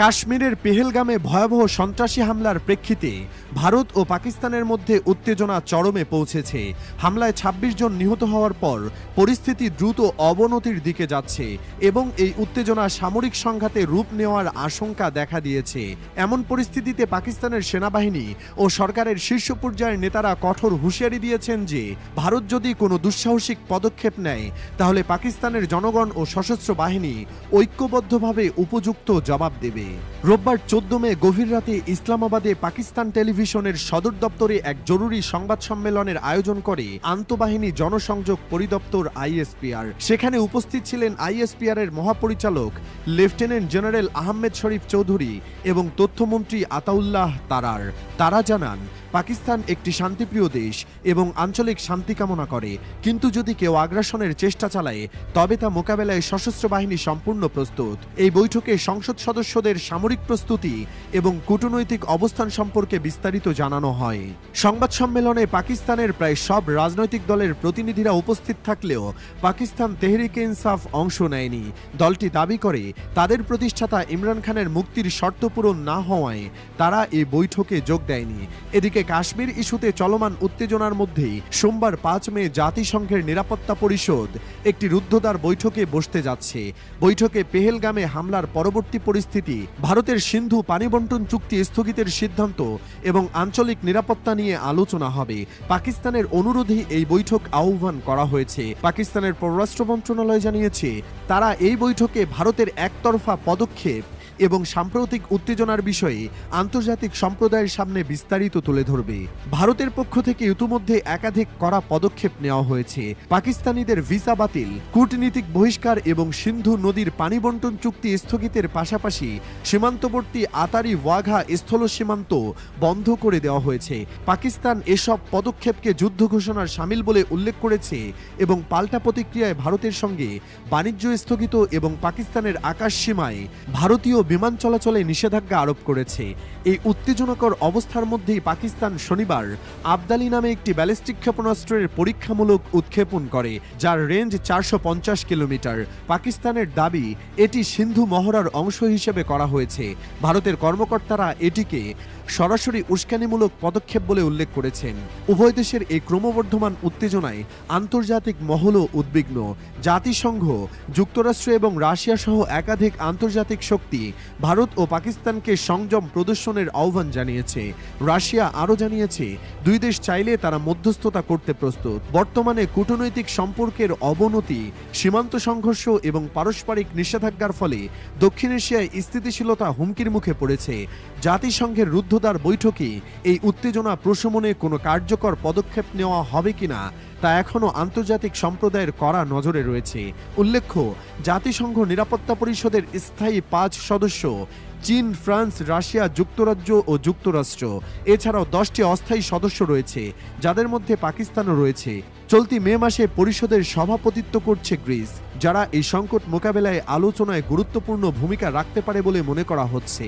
কাশ্মীরের পেহেলগামে ভয়াবহ সন্ত্রাসী হামলার প্রেক্ষিতে ভারত ও পাকিস্তানের মধ্যে উত্তেজনা চরমে পৌঁছেছে। হামলায় ২৬ জন নিহত হওয়ার পর পরিস্থিতি দ্রুত অবনতির দিকে যাচ্ছে এবং এই উত্তেজনা সামরিক সংঘাতে রূপ নেওয়ার আশঙ্কা দেখা দিয়েছে। এমন পরিস্থিতিতে পাকিস্তানের সেনাবাহিনী ও সরকারের শীর্ষ পর্যায়ের নেতারা কঠোর হুঁশিয়ারি দিয়েছেন যে ভারত যদি কোনো দুঃসাহসিক পদক্ষেপ নেয় তাহলে পাকিস্তানের জনগণ ও সশস্ত্র বাহিনী ঐক্যবদ্ধভাবে উপযুক্ত জবাব দেবে। রোববার ১৪ মে গভীর রাতে ইসলামাবাদে পাকিস্তান টেলিভিশনের সদর দপ্তরে এক জরুরি সংবাদ সম্মেলনের আয়োজন করে আন্তঃবাহিনী জনসংযোগ পরিদপ্তর আইএসপিআর। সেখানে উপস্থিত ছিলেন আইএসপিআর এর মহাপরিচালক লেফটেন্যান্ট জেনারেল আহমেদ শরীফ চৌধুরী এবং তথ্যমন্ত্রী আতাউল্লাহ তারার। তারা জানান, পাকিস্তান একটি শান্তিপ্রিয় দেশ এবং আঞ্চলিক শান্তি কামনা করে, কিন্তু যদি কেউ আগ্রাসনের চেষ্টা চালায় তবে তা মোকাবেলায় সশস্ত্র বাহিনী সম্পূর্ণ প্রস্তুত। এই বৈঠকে সংসদ সদস্যদের সামরিক প্রস্তুতি এবং কূটনৈতিক অবস্থান সম্পর্কে বিস্তারিত জানানো হয়। সংবাদ সম্মেলনে পাকিস্তানের প্রায় সব রাজনৈতিক দলের প্রতিনিধিরা উপস্থিত থাকলেও পাকিস্তান তেহরিকে ইনসাফ অংশ নেয়নি। দলটি দাবি করে তাদের প্রতিষ্ঠাতা ইমরান খানের মুক্তির শর্ত পূরণ না হওয়ায় তারা এই বৈঠকে যোগ দেয়নি। এদিকে কাশ্মীর ইস্যুতে চলমান উত্তেজনার মধ্যে সোমবার ৫ মে জাতিসংঘের নিরাপত্তা পরিষদ একটি রুদ্ধদ্বার বৈঠকে বসতে যাচ্ছে। বৈঠকে পেহেলগামে হামলার পরবর্তী পরিস্থিতি, ভারতের সিন্ধু পানি বন্টন চুক্তি স্থগিতের সিদ্ধান্ত এবং আঞ্চলিক নিরাপত্তা নিয়ে আলোচনা হবে। পাকিস্তানের অনুরোধে এই বৈঠক আহ্বান করা হয়েছে। পাকিস্তানের পররাষ্ট্র মন্ত্রণালয় জানিয়েছে তারা এই বৈঠকে ভারতের একতরফা পদক্ষেপ এবং সাম্প্রতিক উত্তেজনার বিষয়ে আন্তর্জাতিক সম্প্রদায়ের সামনে বিস্তারিত তুলে ধরবে। ভারতের পক্ষ থেকে ইতিমধ্যে একাধিক কড়া পদক্ষেপ নেওয়া হয়েছে। পাকিস্তানিদের ভিসা বাতিল, কূটনীতিক বহিষ্কার এবং সিন্ধু নদীর পানি বন্টন চুক্তি স্থগিতের পাশাপাশি সীমান্তবর্তী আতারি ওয়াঘা স্থল সীমান্ত বন্ধ করে দেওয়া হয়েছে। পাকিস্তান এসব পদক্ষেপকে যুদ্ধ ঘোষণার শামিল বলে উল্লেখ করেছে এবং পাল্টা প্রতিক্রিয়ায় ভারতের সঙ্গে বাণিজ্য স্থগিত এবং পাকিস্তানের আকাশ সীমায় ভারতীয় বিমান চলাচলে নিষেধাজ্ঞা আরোপ করেছে। এই উত্তেজনাকর অবস্থার মধ্যেই পাকিস্তান শনিবার আবদালি নামে একটি ব্যালিস্টিক ক্ষেপণাস্ত্রের পরীক্ষামূলক উৎক্ষেপণ করে, যার রেঞ্জ ৪৫০ কিলোমিটার। পাকিস্তানের দাবি এটি সিন্ধু মহড়ার অংশ হিসেবে করা হয়েছে। ভারতের কর্মকর্তারা এটিকে সরাসরি উস্কানিমূলক পদক্ষেপ বলে উল্লেখ করেছেন। উভয় দেশের এই ক্রমবর্ধমান উত্তেজনায় আন্তর্জাতিক মহলও উদ্বিগ্ন। জাতিসংঘ, যুক্তরাষ্ট্র এবং রাশিয়া সহ একাধিক আন্তর্জাতিক শক্তি ভারত ও পাকিস্তানকে সংযম প্রদর্শনের আহ্বান জানিয়েছে। রাশিয়া আরও জানিয়েছে দুই দেশ চাইলে তারা মধ্যস্থতা করতে প্রস্তুত। বর্তমানে কূটনৈতিক সম্পর্কের অবনতি, সীমান্ত সংঘর্ষ এবং পারস্পরিক নিষেধাজ্ঞার ফলে দক্ষিণ এশিয়ায় স্থিতিশীলতা হুমকির মুখে পড়েছে। জাতিসংঘের রুদ্ধদ্বার বৈঠকে এই উত্তেজনা প্রশমনে কোনো কার্যকর পদক্ষেপ নেওয়া হবে কিনা তা এখনও আন্তর্জাতিক সম্প্রদায়ের কড়া নজরে রয়েছে। উল্লেখ্য, জাতিসংঘ নিরাপত্তা পরিষদের স্থায়ী ৫ সদস্য চীন, ফ্রান্স, রাশিয়া, যুক্তরাজ্য ও যুক্তরাষ্ট্র, এছাড়াও 10টি অস্থায়ী সদস্য রয়েছে, যাদের মধ্যে পাকিস্তানও রয়েছে। চলতি মে মাসে পরিষদের সভাপতিত্ব করছে গ্রিস, যারা এই সংকট মোকাবেলায় আলোচনায় গুরুত্বপূর্ণ ভূমিকা রাখতে পারে বলে মনে করা হচ্ছে।